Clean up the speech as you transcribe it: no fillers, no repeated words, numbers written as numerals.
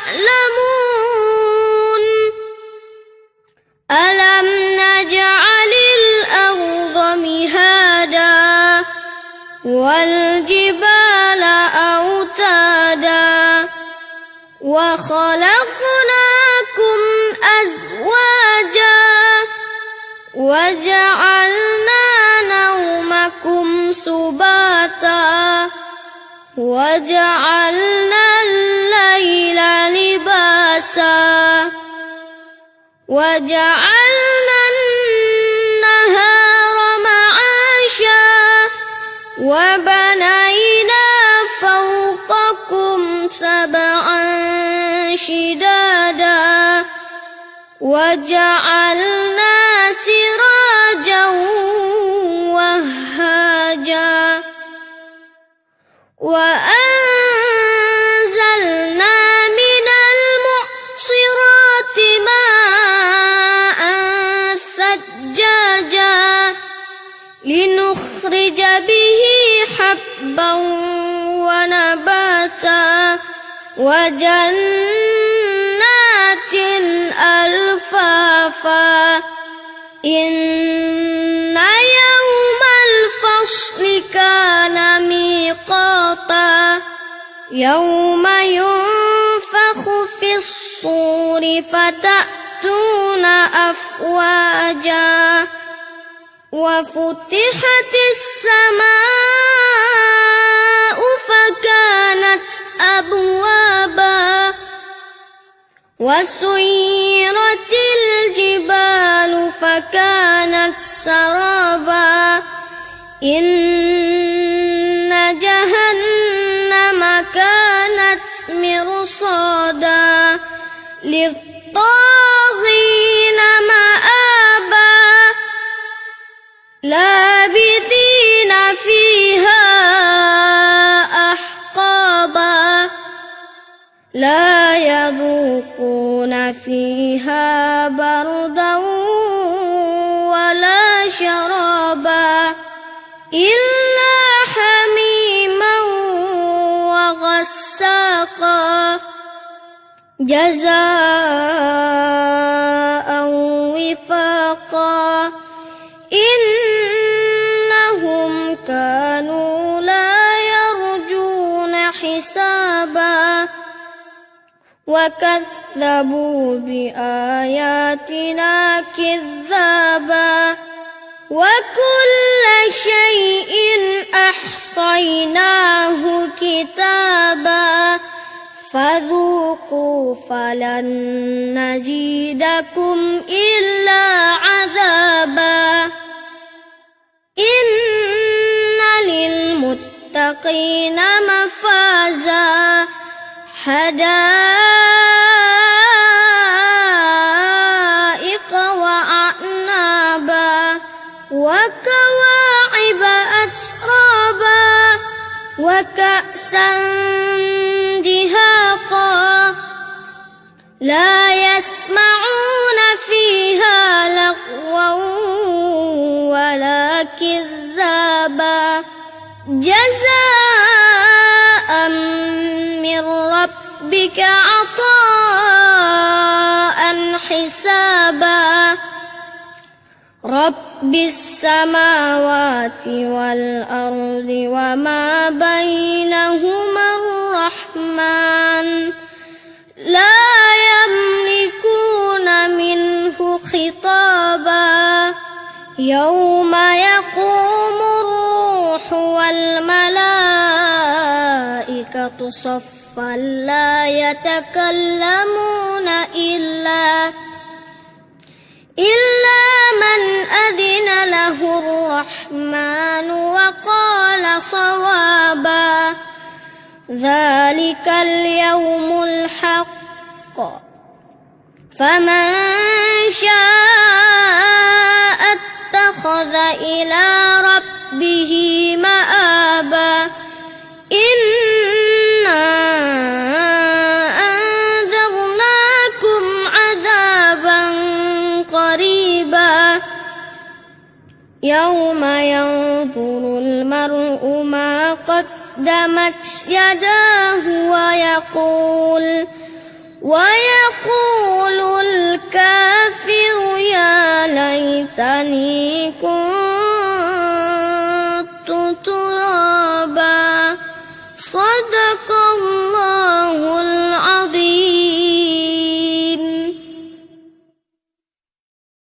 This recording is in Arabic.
يعلمون ألم نجعل الأرض مهادا والجبال أوتادا وخلقناكم أزواجا وجعلنا نومكم سباتا وجعلنا الليل لباسا وجعلنا النهار معاشا وبنينا فوقكم سبعا شدادا وجعلنا سراجا وهاجا وأنزلنا من المعصرات ماء ثجاجا لنخرج به حبا ونباتا وجنات ألفافا إن يوم الفصل كان ميقاتا يوم ينفخ في الصور فتأتون أفواجا وفتحت السماء فكانت أبوابا وسيرت الجبال فكانت سرابا إن جهنم كانت مرصادا للطاغين مآبا لابثين فيها أحقابا لا يذوقون فيها بردا ولا شرابا إلا حميما وغساقا جزاء وفاقا إنهم كانوا لا يرجون حسابا وكذبوا بآياتنا كذابا وكل شيء أحصيناه كتابا فذوقوا فلن نزيدكم إلا عذابا إن للمتقين مفازا حدائق وأعنابا وكواعب أترابا وكأسا دهاقا لا يسمعون فيها لغوا ولا كذابا جزاء من ربك عطاء حسابا رب السماوات والأرض وما بينهما الرحمن لا يملكون منه خطابا يوم يقوم الروح والملائكة صفا لا يتكلمون إلا من أذن له الرحمن وقال صوابا ذلك اليوم الحق فمن شاء اتخذ إلى ربه مآبا إنا أنذرناكم عذابا قريبا يوم ينظر المرء ما قدمت يداه ويقول الكافر يا ليتني كنت